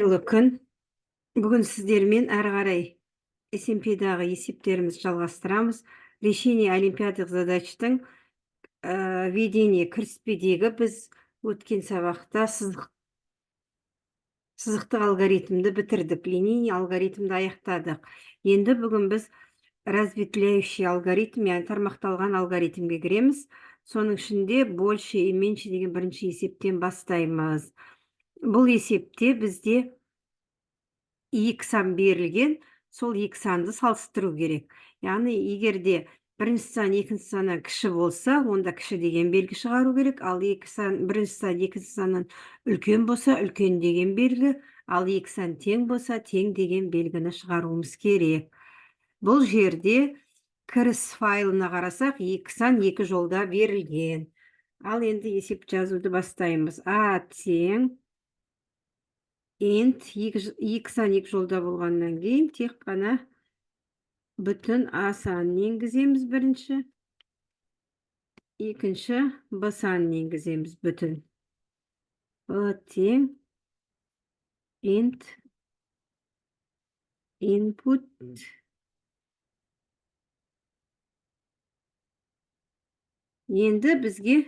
Қайырлы күн. Бүгін сіздермен әрі қарай SMP-дағы есептерімізді жалғастырамыз. Решение олимпиадалық задачтың введение кіріспедегі біз өткен сабақта сызықтық алгоритмді бітірдік, линейный алгоритмді аяқтадық. Енді бүгін біз разветвляющий алгоритм, яғни тармақталған алгоритмге кіреміз. Соның ішінде больше и меньше деген бірінші есептен бастаймыз. Бұл есепте бізде екі сан берілген, сол екі санды салыстыру керек. Яғни егерде бірінші сан екінші саннан кіші болса, онда кіші деген белгі шығару керек, ал бірінші сан екінші саннан үлкен болса, үлкен деген белгі, ал екі сан тең болса, тең деген белгіні шығаруымыз керек. Бұл жерде кіріс файлына қарасақ, екі сан екі жолда берілген. Ал енді есеп жазуды бастаймыз. А тең int екі сан екі жолда болғаннан кейін тек қана бүтін а санын енгіземіз бірінші. Екінші b санын енгіземіз бүтін. b тең int input енді бізге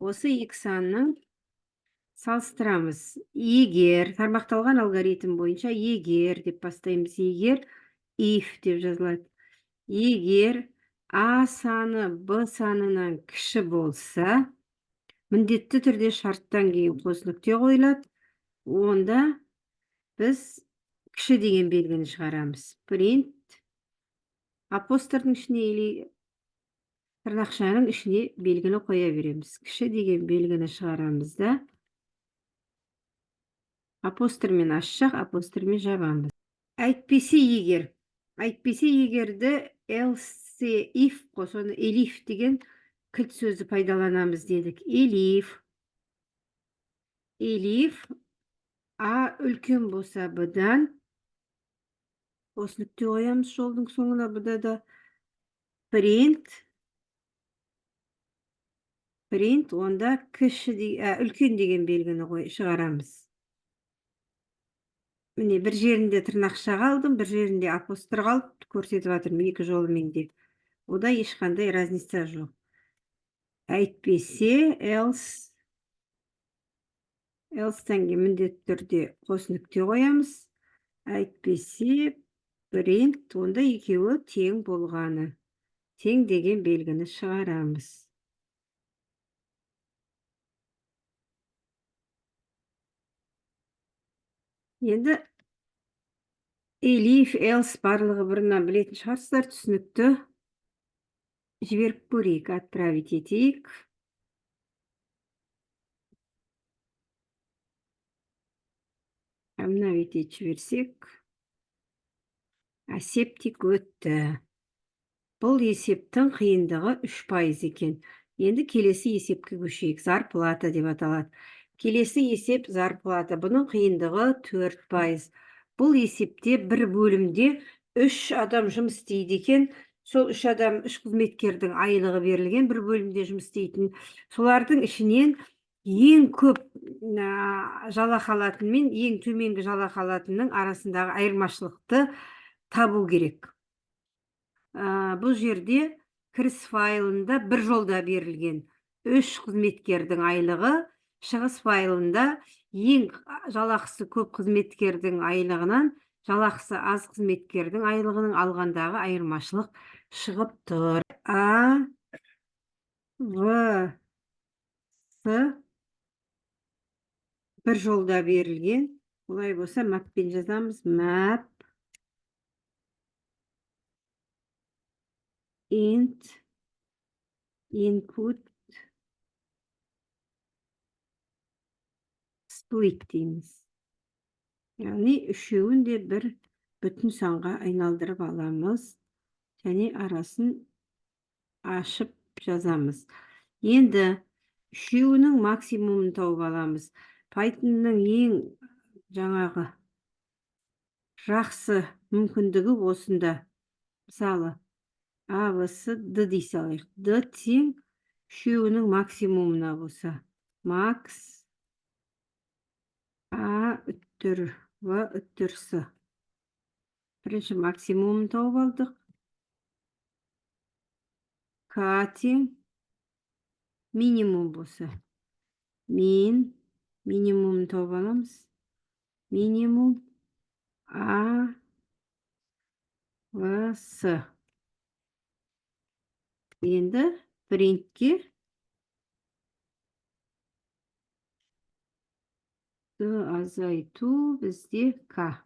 осы екі санның салыстырамыз. Егер тармақталған алгоритм бойынша егер деп бастаймыз. Егер if деп жазылады. Егер а саны b санынан кіші болса, міндетті түрде шарттан кейін қос нүкте қойылады. Онда біз кіші деген белгіні шығарамыз. Print апострофтың ішіне или тырнақшаның ішіне белгіні қоя береміз. Кіші деген белгіні шығарамыз да апострофмен ашсақ, апострофмен жабамыз. Әйтпесе егерді else if қосоны elif деген кілт сөзді пайдаланамыз дедік. Elif а үлкен болса b-дан қос нүкте қоямыз жолдың соңына, b-да да print онда үлкен деген белгіні шығарамыз. Міне бір жерінде тырнақша қалдым, бір жерінде апостроф қалып көрсетіп жатырмын екі жолымен де. Ода ешқандай разница жоқ. Әйтпесе else-тан кейін міндетті түрде қос нүкте қоямыз. Әйтпесе print онда екеуі тең болғаны. Тең деген белгіні шығарамыз. Енді elif, else барлығы бұрыннан білетін шығарсыздар, түсінікті. Жіберіп көрейік, отправить етейік. Обновить ет жіберсек. Асептик өтті. Бұл есептің қиындығы 3% екен. Енді келесі есепке көшейік. Зарплата деп аталады. Келесі есеп зарплата. Бұның қиындығы 4%. Бұл есепте бір бөлімде 3 адам жұмыс істейді екен. Сол 3 адам, 3 қызметкердің айлығы берілген, бір бөлімде жұмыс істейтін. Солардың ішінен ең көп жалақы алатын мен ең төменгі жалақы алатынның арасындағы айырмашылықты табу керек. Бұл жерде кіріс файлында бір жолда берілген 3 қызметкердің айлығы, шығыс файлында ең жалақысы көп қызметкердің айлығынан жалақысы аз қызметкердің айлығының алғандағы айырмашылық шығып тұр. А, В, С бір жолда берілген. Олай болса маппен жазамыз. Map int input split дейміз. Яғни үшеуін де бір бүтін санға айналдырып аламыз. Және арасын ашып жазамыз. Енді үшеуінің максимумын тауып аламыз. Pythonның ең жаңағы жақсы мүмкіндігі осында. Мысалы, A, B, C, D дей салайық. D тең үшеуінің максимумына болса. Max A үттір В үттір С. Бірінші максимумын тауып алдық. К тең минимум болса. Минимумын тауып аламыз. Минимум А В С. Енді принтке азайту бізде К.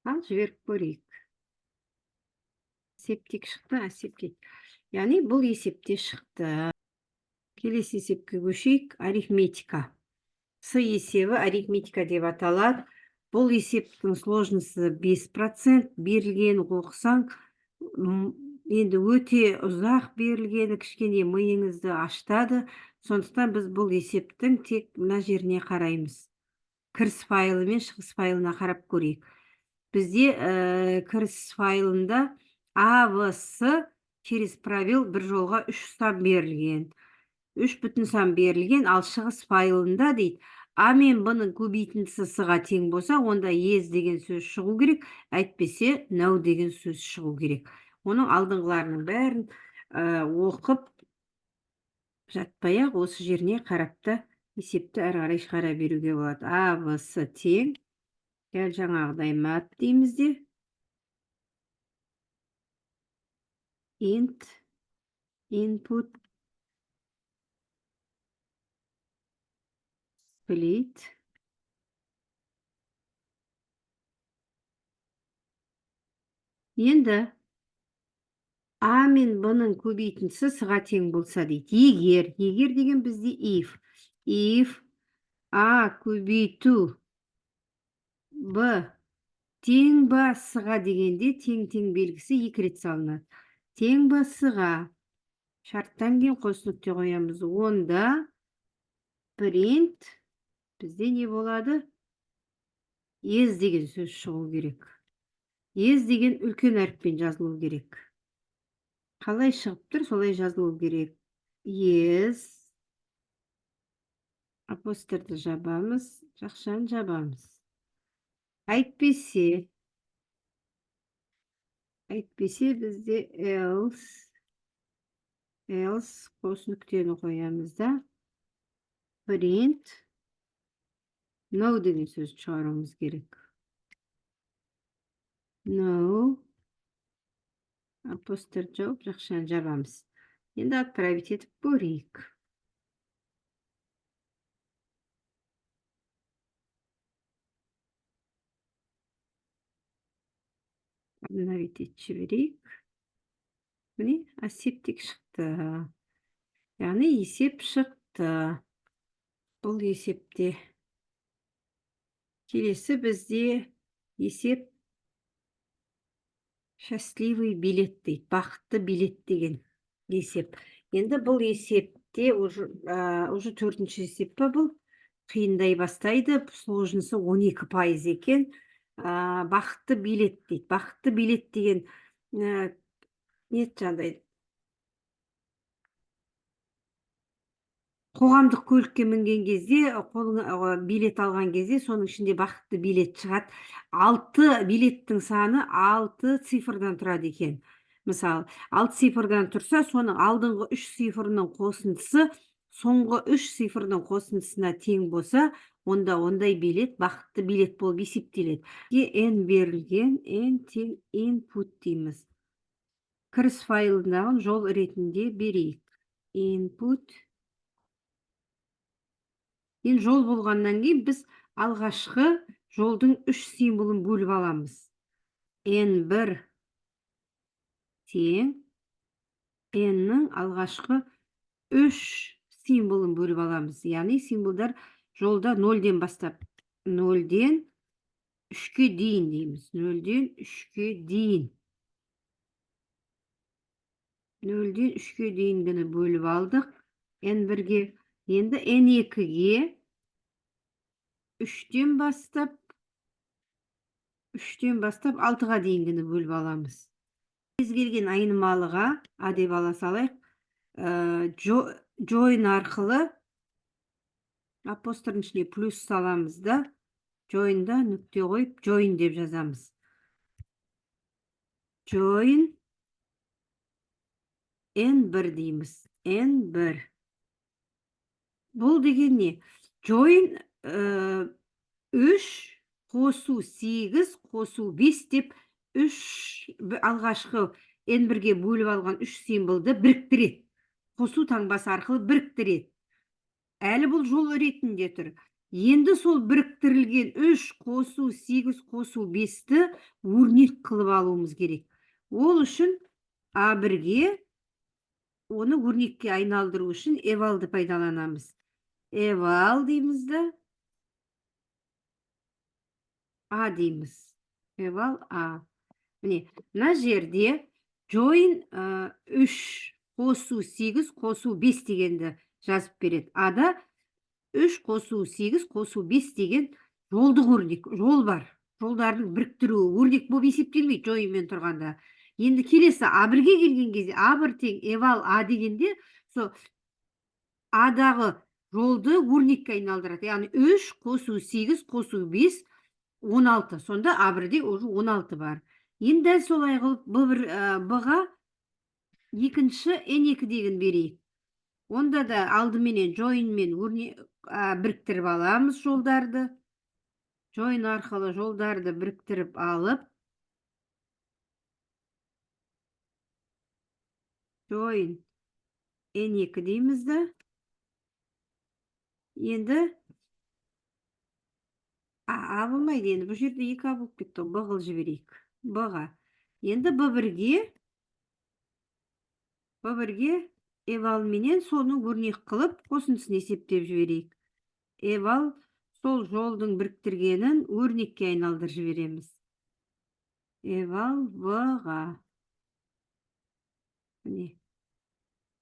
Ал жіберіп көрейік. Есептік шықты, есептік. Яғни бұл есепте шықты. Келесі есепке көшейік. Арифметика. С есебі арифметика деп аталады. Бұл есептің сложнысы 5%. Берілген оқысаң, енді өте ұзақ берілгені кішкене миыңызды ашытады. Сондықтан біз бұл есептің тек мына жеріне қараймыз. Кіріс файлы мен шығыс файлына қарап көрейік. Бізде кіріс файлында А, В, С через пробел бір жолға 3 сан берілген. 3 бүтін сан берілген, ал шығыс файлында дейді, А мен Б-ның көбейтіндісі С-ға тең болса, онда ез деген сөз шығу керек, әйтпесе нәу деген сөз шығу керек. Оның алдыңғыларының бәрін оқып жатпай-ақ осы жеріне қарапта есепті әрі қарай шығара беруге болады. А, В, С тең. Дәл жаңағыдай мат дейміз де. Int input split енді А мен Б-ның көбейтіндісі С-ға тең болса дейді. Егер деген бізде if А көбейту Б тең ба С-ға дегенде тең белгісі 2 рет салынады. Тең ба С-ға. Шарттан кейін қос нүкте қоямыз. Онда print бізде не болады? Ез деген сөз шығу керек. Ез деген үлкен әріппен жазылу керек. Қалай шығып тұр, солай жазылу керек. Ез апостырды жабамыз, жақшаны жабамыз. Әйтпесе бізде else қос нүктені қоямыз да, print no деген сөз шығаруымыз керек. No апостырды жауып, жақшаны жабамыз. Енді отправить етіп көрейік. Обновить етіп жіберейік. Міне, есептік шықты. Яғни есеп шықты. Бұл есепте. Келесі бізде есеп счастливый билет дейді. Бақытты билет деген есеп. Енді бұл есепте уже 4-ші есеп па бұл? Қиындай бастайды. Сложнысы 12% екен. Бақытты билет дейді. Бақытты билет деген не жандай? Қоғамдық көлікке мінген кезде, билет алған кезде, соның ішінде бақытты билет шығады. 6 билеттің саны 6 цифрдан тұрады екен. Мысалы, 6 цифрдан тұрса, соның алдыңғы 3 цифрының қосындысы соңғы 3 цифрның қосындысына тең болса, онда ондай билет бақытты билет болып есептеледі. N берілген, N тең input дейміз. Кіріс файлындағы жол ретінде берейік. Input. Енді жол болғаннан кейін біз алғашқы жолдың 3 символын бөліп аламыз. N1 тең N-ның алғашқы 3 символын бөліп аламыз. Яғни символдар жолда 0-ден бастап 0-ден 3-ке дейін дейміз. 0-ден 3-ке дейін. 0-ден 3-ке дейінгіні бөліп алдық. N1-ге. Енді N2-ге 3-тен бастап 6-ға дейінгіні бөліп аламыз. Кез келген айнымалыға А деп ала салайық. Join арқылы Апострофтың ішіне плюс саламыз да, join'да нүкте қойып, join деп жазамыз. Join N1 дейміз. N1. Бұл деген не? Join 3 қосу 8 қосу 5 деп 3 алғашқы N1-ге бөліп алған 3 символды біріктіреді. Қосу таңбасы арқылы біріктіреді. Әлі бұл жол ретінде тұр. Енді сол біріктірілген 3 қосу 8 қосу 5-ті өрнек қылып алуымыз керек. Ол үшін A1-ге оны өрнекке айналдыру үшін evalды пайдаланамыз. Eval дейміз да, A дейміз. Eval A. Міне, мына жерде join 3 қосу 8 қосу 5 дегенді жазып береді. Ада 3 қосу 8 қосу 5 деген жолдық өрнек, жол бар. Жолдардың біріктіруі өрнек болып есептелмейді joinмен тұрғанда. Енді келесі A1-ге келген кезде A1 тең eval A дегенде сол Адағы жолды өрнекке айналдырады. Яғни 3 қосу 8 қосу 5 16. Сонда A1-де уже 16 бар. Енді дәл солай қылып B1-ға екінші N2 деген берейік. Онда да алдыменен joinмен біріктіріп аламыз жолдарды. Join арқылы жолдарды біріктіріп алып, join N2 дейміз да. Енді А болмайды, енді бұл жерде 2 болып кетті, Б қылып жіберейік. Б-ға. Енді Б1-ге eval менен соны өрнек қылып, қосындысын есептеп жіберейік. Eval сол жолдың біріктіргенін өрнекке айналдырып жібереміз. Eval В-ға. Міне.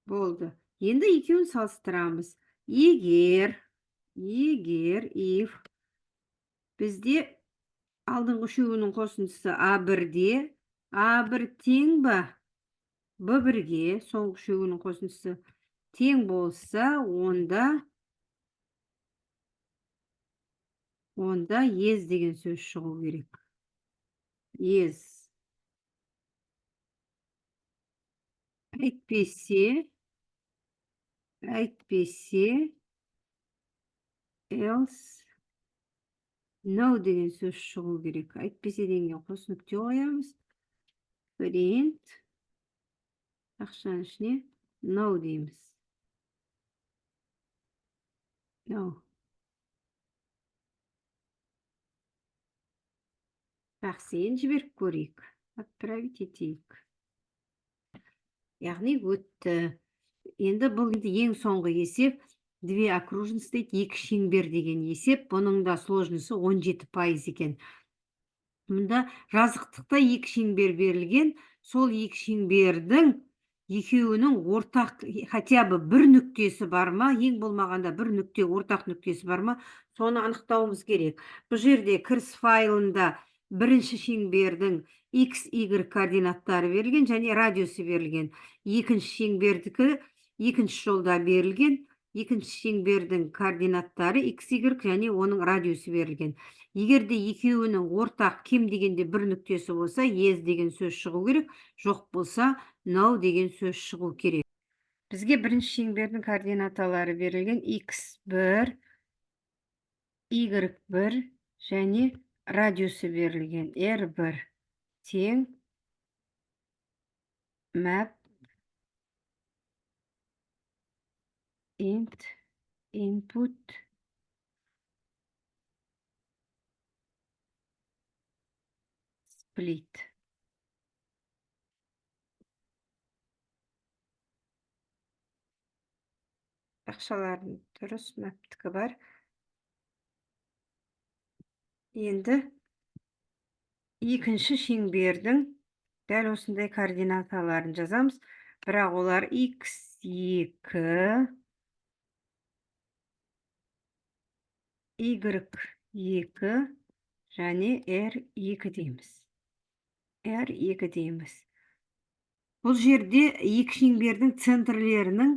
Болды. Енді екеуін салыстырамыз. Егер if бізде алдыңғы үшеуінің қосындысы A1-де, A1 тең ба? B1-ге соңғы үшеуінің қосындысы тең болса, онда ез деген сөз шығу керек. Ез. Әйтпесе else no деген сөз шығу керек. Әйтпесе деген қос нүкте қоямыз. Print тақшаның ішіне no дейміз. No. Жақсыен жіберіп көрейік. Отправить етейік. Яғни өтті. Енді бұл ең соңғы есеп 2 окружность дейді, 2 шеңбер деген есеп. Бұның да сложнысы 17% екен. Мұнда жазықтықта 2 шеңбер берілген. Сол 2 шеңбердің екеуінің ортақ хотя бы бір нүктесі бар ма? Ең болмағанда бір нүкте ортақ нүктесі бар ма? Соны анықтауымыз керек. Бұл жерде кіріс файлында бірінші шеңбердің x, y координаттары берілген және радиусы берілген. Екінші шеңбердікі екінші жолда берілген. Екінші шеңбердің координаттары x, y және оның радиусы берілген. Егерде екеуінің ортақ кем дегенде бір нүктесі болса, yes деген сөз шығу керек, жоқ болса, no деген сөз шығу керек. Бізге бірінші шеңбердің координаталары берілген x1, y1 және радиусы берілген r1 тең map int input split. Тақшалардың дұрыс мәптікі бар. Енді екінші шеңбердің дәл осындай координаталарын жазамыз. Бірақ олар x2, y2 және r2 дейміз. R2 дейміз. Бұл жерде екі шеңбердің центрлерінің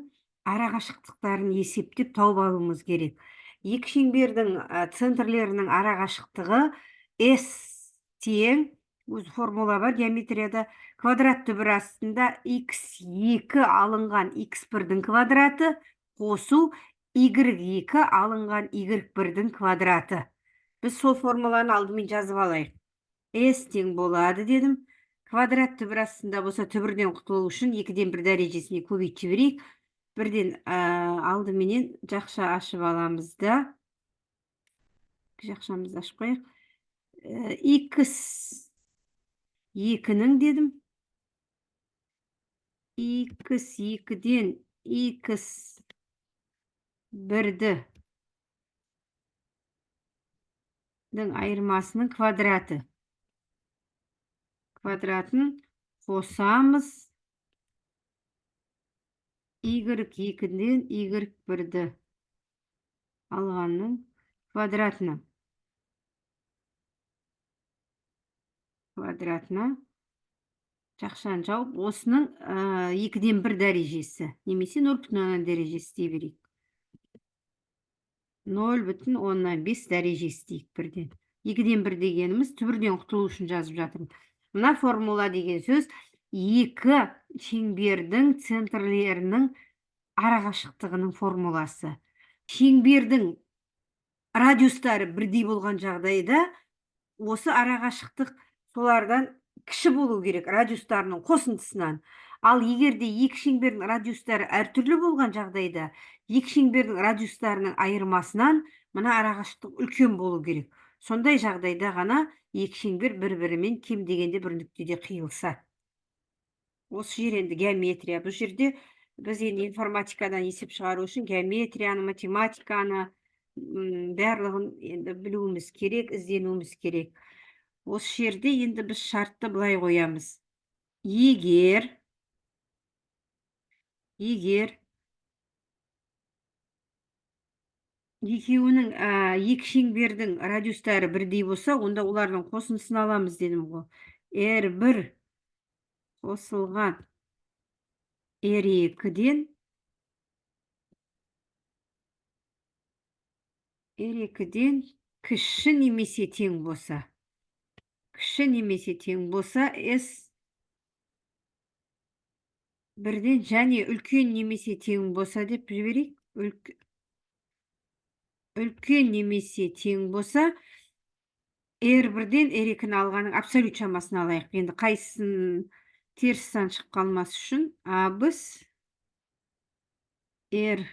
арақашықтықтарын есептеп тауып алуымыз керек. екі шеңбердің центрлерінің арақашықтығы S тең, өзі формула бар геометрияда, квадрат түбір астында x2 алынған x1-дің квадраты қосу y2 алынған y1-дің квадраты. Біз сол формуланы алдымен жазып алайық. S тең болады дедім. Квадрат түбір астында болса, түбірден құтылу үшін 2-ден 1 дәрежесіне көбейтіп жіберейік. Бірден алдыменен жақша ашып аламыз да. Жақшамызды ашып қояйық. x2-ның дедім. x2-ден x1-дің айырмасының квадраты. Квадратын қосамыз. y2-ден y1-ді алғанның квадратына. Жақшаны жауып, осының 2-ден 1 дәрежесі, немесе 0,1 дәрежесі дей берейік. 0,5 дәрежесі дейік бірден. 2-ден 1 дегеніміз түбірден құтылу үшін жазып жатырмын. Мына формула деген сөз екі шеңбердің центрлерінің арақашықтығының формуласы. Шеңбердің радиустары бірдей болған жағдайда осы арақашықтық солардан кіші болу керек, радиустарының қосындысынан. Ал егерде екі шеңбердің радиустары әртүрлі болған жағдайда, екі шеңбердің радиустарының айырмасынан мына арақашықтық үлкен болу керек. Сондай жағдайда ғана екі шеңбер бір-бірімен кем дегенде бір нүктеде қиылса. Осы жер енді геометрия. Бұл жерде біз енді информатикадан есеп шығару үшін геометрияны, математиканы барлығын енді білуіміз керек, ізденуіміз керек. Осы жерде енді біз шартты былай қоямыз. Егер екеуінің екі шеңбердің радиустары бірдей болса, онда олардың қосындысын аламыз дедім ғой. R1 қосылған R2-ден кіші немесе тең болса, S 1-ден және үлкен немесе тең болса деп жіберейік. Үлкен немесе тең болса, R1-ден R2-ні алғаның абсолют шамасын алайық. Енді қайсысын теріс сан шығып қалмас үшін, біз R1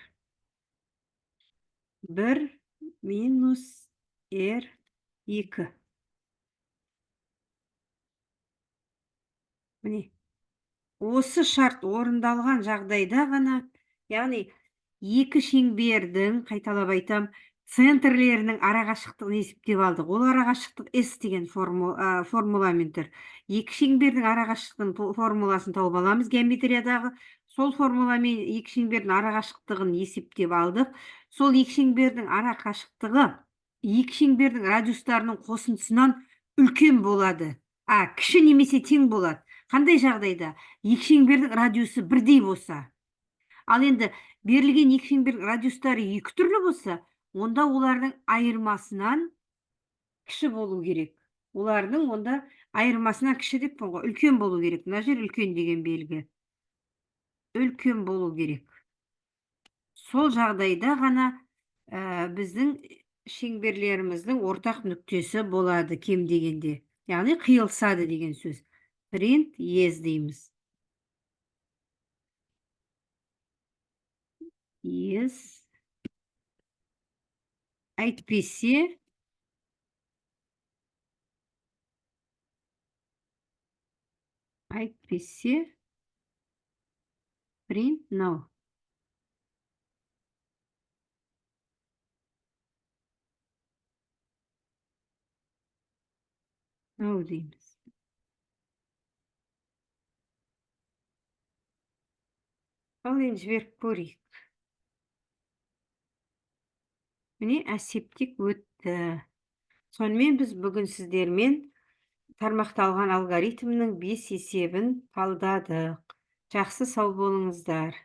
минус R2. Міне, осы шарт орындалған жағдайда ғана, яғни екі шеңбердің, қайталап айтам, центрлерінің арақашықтығын есептеп алдық. Ол арақашықтық S деген формуламен тұр. Екі шеңбердің арақашықтығының формуласын тауып аламыз геометриядағы. Сол формуламен екі шеңбердің арақашықтығын есептеп алдық. Сол екі шеңбердің арақашықтығы екі шеңбердің радиустарының қосындысынан үлкен болады. Кіші немесе тең болады. Қандай жағдайда? Екі шеңбердің радиусы бірдей болса. Ал енді берілген екі шеңбердің радиустары екі түрлі болса, онда олардың айырмасынан кіші болу керек. Олардың онда айырмасынан кіші деп ғой, үлкен болу керек. Мына жер үлкен деген белгі. Үлкен болу керек. Сол жағдайда ғана біздің шеңберлеріміздің ортақ нүктесі болады кем дегенде. Яғни қиылысады деген сөз. Print yes дейміз. Yes. Әйтпесе print no. No дейміз. Ал енді жіберіп көрейік. Міне әсептік өтті. Сонымен біз бүгін сіздермен тармақталған алгоритмнің 5 есебін талдадық. Жақсы сау болыңыздар.